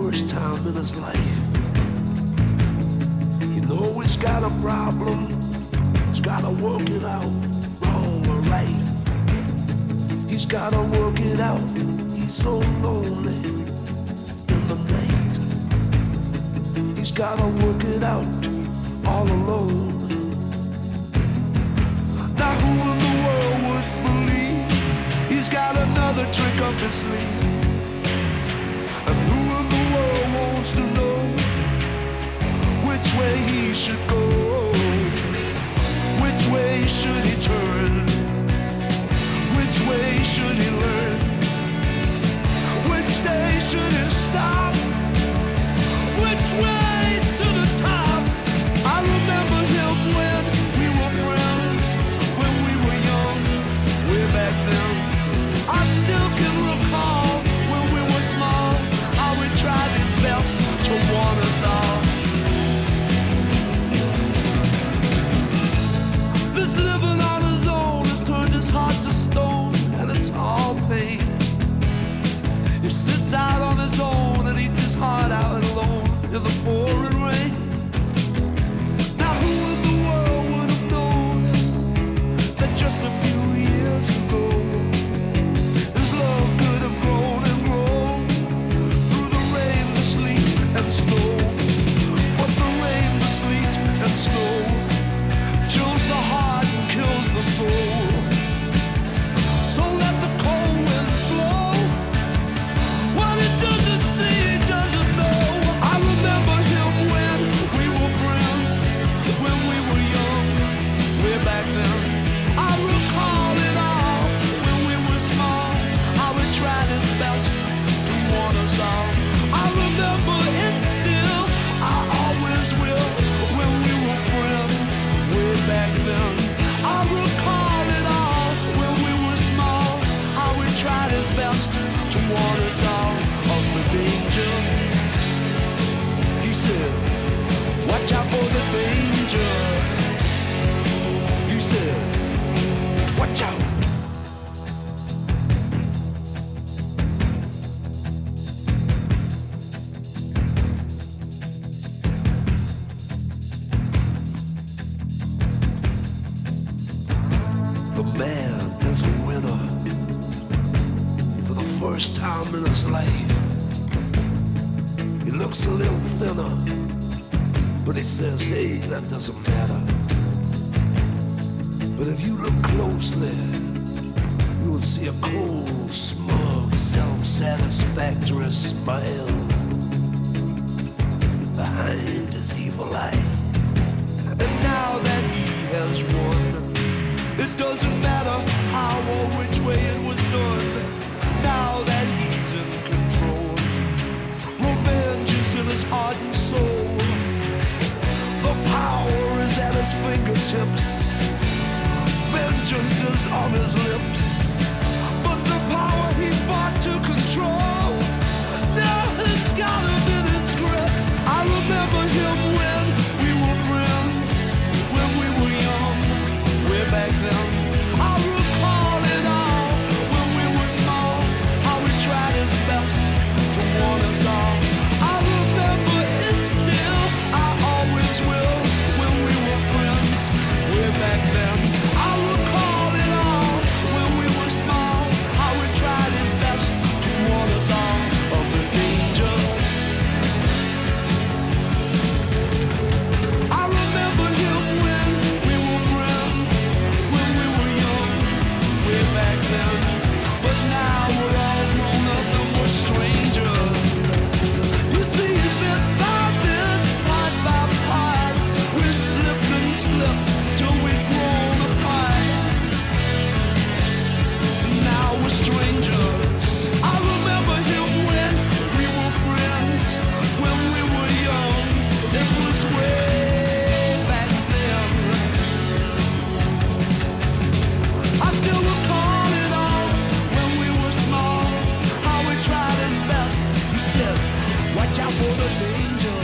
first time in his life. You know he's got a problem, he's gotta work it out, wrong or right. He's gotta work it out, he's so lonely in the night. He's gotta work it out all alone. Now who in the world would believe he's got another trick up his sleeve? And who in the world wants to know which way he should go? Which way should he turn? Which way should he learn? Which day should he stop? Which way to the top? I remember him when we were friends, when we were young, way back then. I still can recall when we were small, how we tried his best to warn us all. This living on his own has turned his heart to stone, and it's all pain. He sits out on his own and eats his heart out alone in the pouring rain. Now who in the world would have known that just a few years ago his love could have grown and grown through the rain, the sleet and snow. But the rain, the sleet and snow chills the heart and kills the soul. So let the cold winds blow. What it doesn't see, it doesn't know. I remember him when we were friends, when we were young, way back then. I recall it all when we were small, how he tried his best to warn us all. I remember it still, I always will, when we were friends, way back then. I recall it all when we were small, how he tried his best to warn us all of the danger. He said, watch out for the danger. He said, watch out. The man is a winner for the first time in his life. He looks a little thinner, but he says, hey, that doesn't matter. But if you look closely, you will see a cold, smug, self-satisfactory smile behind his evil eyes. And now that he has won, it doesn't matter how or which way it was done. Now that he's in control, revenge is in his heart and soul. The power is at his fingertips, vengeance is on his lips. But the power he fought to control now has got him in its grip. I remember him when we were friends, when we were young, way back then. I recall it all when we were small, how he tried his best to warn us all. I remember it still, I always will, when we were friends, way back then. I recall it all when we were small, how he tried his best to warn us all of the danger. I remember him when we were friends, when we were young, way back then. But now we're all grown up and we're strangers. You see, bit by bit, part by part, we slipped and slipped till we'd grown apart. Now we're strangers. I remember him when we were friends, when we were young. It was way back then. I still recall it all when we were small, how he tried his best. He said, watch out for the danger.